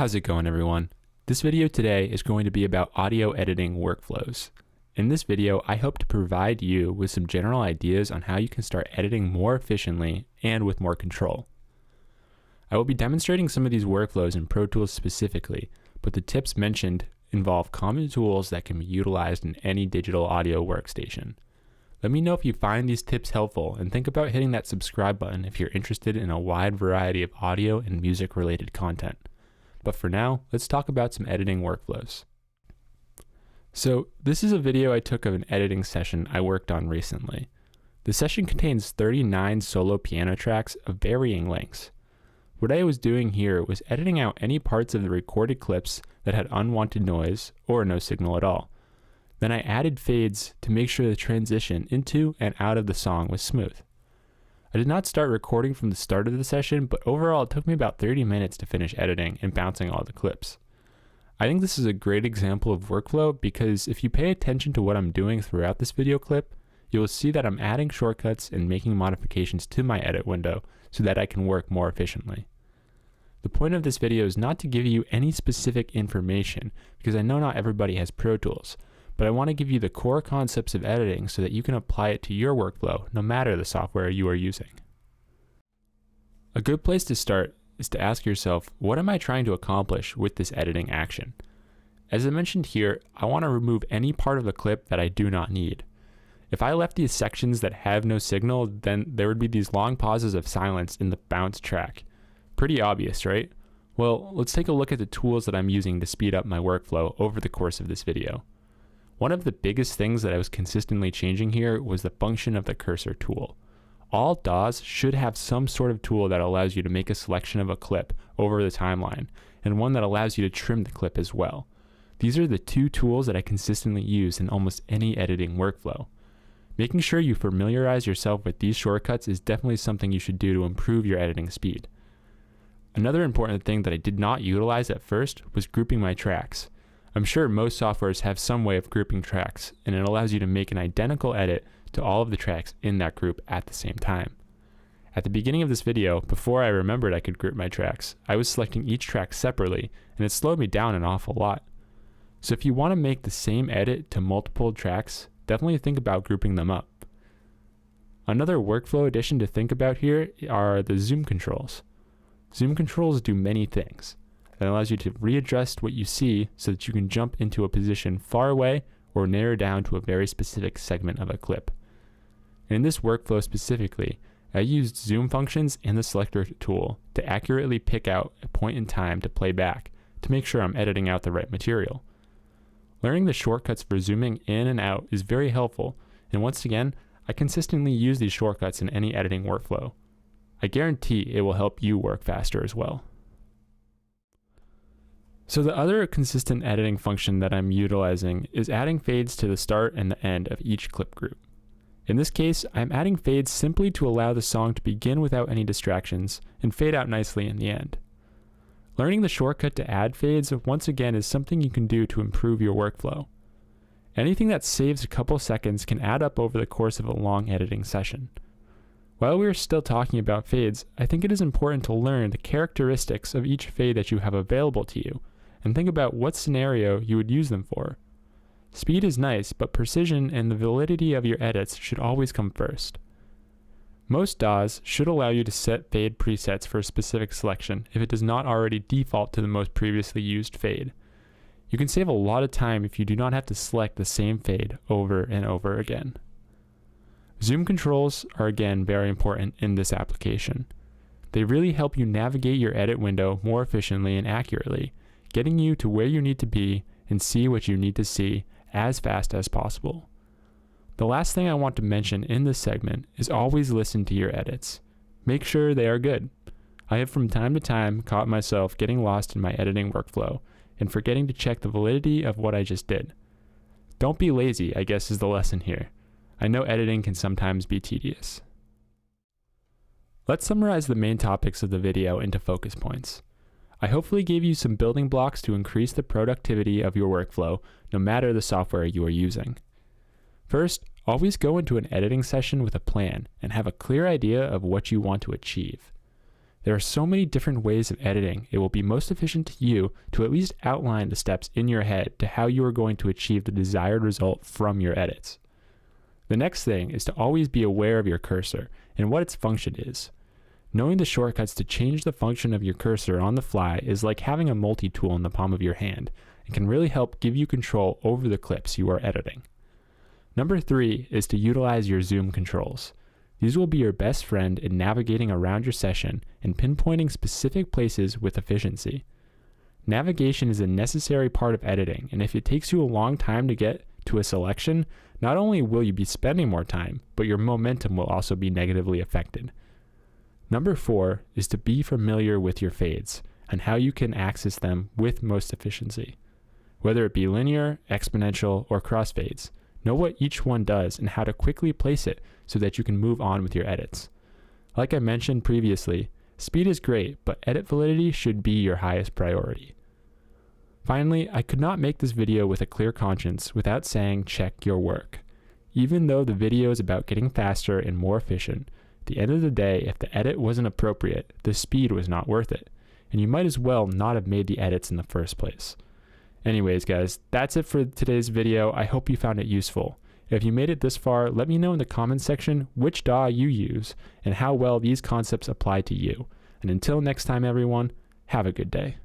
How's it going, everyone? This video today is going to be about audio editing workflows. In this video, I hope to provide you with some general ideas on how you can start editing more efficiently and with more control. I will be demonstrating some of these workflows in Pro Tools specifically, but the tips mentioned involve common tools that can be utilized in any digital audio workstation. Let me know if you find these tips helpful, and think about hitting that subscribe button if you're interested in a wide variety of audio and music related content. But for now, let's talk about some editing workflows. So this is a video I took of an editing session I worked on recently. The session contains 39 solo piano tracks of varying lengths. What I was doing here was editing out any parts of the recorded clips that had unwanted noise or no signal at all. Then I added fades to make sure the transition into and out of the song was smooth. I did not start recording from the start of the session, but overall it took me about 30 minutes to finish editing and bouncing all the clips. I think this is a great example of workflow because if you pay attention to what I'm doing throughout this video clip, you will see that I'm adding shortcuts and making modifications to my edit window so that I can work more efficiently. The point of this video is not to give you any specific information because I know not everybody has Pro Tools, but I want to give you the core concepts of editing so that you can apply it to your workflow no matter the software you are using. A good place to start is to ask yourself, what am I trying to accomplish with this editing action? As I mentioned here, I want to remove any part of the clip that I do not need. If I left these sections that have no signal, then there would be these long pauses of silence in the bounce track. Pretty obvious, right? Well, let's take a look at the tools that I'm using to speed up my workflow over the course of this video. One of the biggest things that I was consistently changing here was the function of the cursor tool. All DAWs should have some sort of tool that allows you to make a selection of a clip over the timeline, and one that allows you to trim the clip as well. These are the two tools that I consistently use in almost any editing workflow. Making sure you familiarize yourself with these shortcuts is definitely something you should do to improve your editing speed. Another important thing that I did not utilize at first was grouping my tracks. I'm sure most softwares have some way of grouping tracks, and it allows you to make an identical edit to all of the tracks in that group at the same time. At the beginning of this video, before I remembered I could group my tracks, I was selecting each track separately, and it slowed me down an awful lot. So if you want to make the same edit to multiple tracks, definitely think about grouping them up. Another workflow addition to think about here are the zoom controls. Zoom controls do many things. That allows you to readjust what you see so that you can jump into a position far away or narrow down to a very specific segment of a clip. In this workflow specifically, I used zoom functions and the Selector tool to accurately pick out a point in time to play back to make sure I'm editing out the right material. Learning the shortcuts for zooming in and out is very helpful, and once again, I consistently use these shortcuts in any editing workflow. I guarantee it will help you work faster as well. So the other consistent editing function that I'm utilizing is adding fades to the start and the end of each clip group. In this case, I'm adding fades simply to allow the song to begin without any distractions and fade out nicely in the end. Learning the shortcut to add fades once again is something you can do to improve your workflow. Anything that saves a couple seconds can add up over the course of a long editing session. While we are still talking about fades, I think it is important to learn the characteristics of each fade that you have available to you, and think about what scenario you would use them for. Speed is nice, but precision and the validity of your edits should always come first. Most DAWs should allow you to set fade presets for a specific selection if it does not already default to the most previously used fade. You can save a lot of time if you do not have to select the same fade over and over again. Zoom controls are again very important in this application. They really help you navigate your edit window more efficiently and accurately, getting you to where you need to be and see what you need to see as fast as possible. The last thing I want to mention in this segment is always listen to your edits. Make sure they are good. I have from time to time caught myself getting lost in my editing workflow and forgetting to check the validity of what I just did. Don't be lazy, I guess, is the lesson here. I know editing can sometimes be tedious. Let's summarize the main topics of the video into focus points. I hopefully gave you some building blocks to increase the productivity of your workflow, no matter the software you are using. First, always go into an editing session with a plan and have a clear idea of what you want to achieve. There are so many different ways of editing, it will be most efficient to you to at least outline the steps in your head to how you are going to achieve the desired result from your edits. The next thing is to always be aware of your cursor and what its function is. Knowing the shortcuts to change the function of your cursor on the fly is like having a multi-tool in the palm of your hand and can really help give you control over the clips you are editing. Number 3 is to utilize your zoom controls. These will be your best friend in navigating around your session and pinpointing specific places with efficiency. Navigation is a necessary part of editing, and if it takes you a long time to get to a selection, not only will you be spending more time, but your momentum will also be negatively affected. Number 4 is to be familiar with your fades and how you can access them with most efficiency. Whether it be linear, exponential, or crossfades, know what each one does and how to quickly place it so that you can move on with your edits. Like I mentioned previously, speed is great, but edit validity should be your highest priority. Finally, I could not make this video with a clear conscience without saying check your work. Even though the video is about getting faster and more efficient, at the end of the day, if the edit wasn't appropriate, the speed was not worth it, and you might as well not have made the edits in the first place. Anyways, guys, that's it for today's video. I hope you found it useful. If you made it this far, let me know in the comments section which DAW you use and how well these concepts apply to you. And until next time, everyone, have a good day.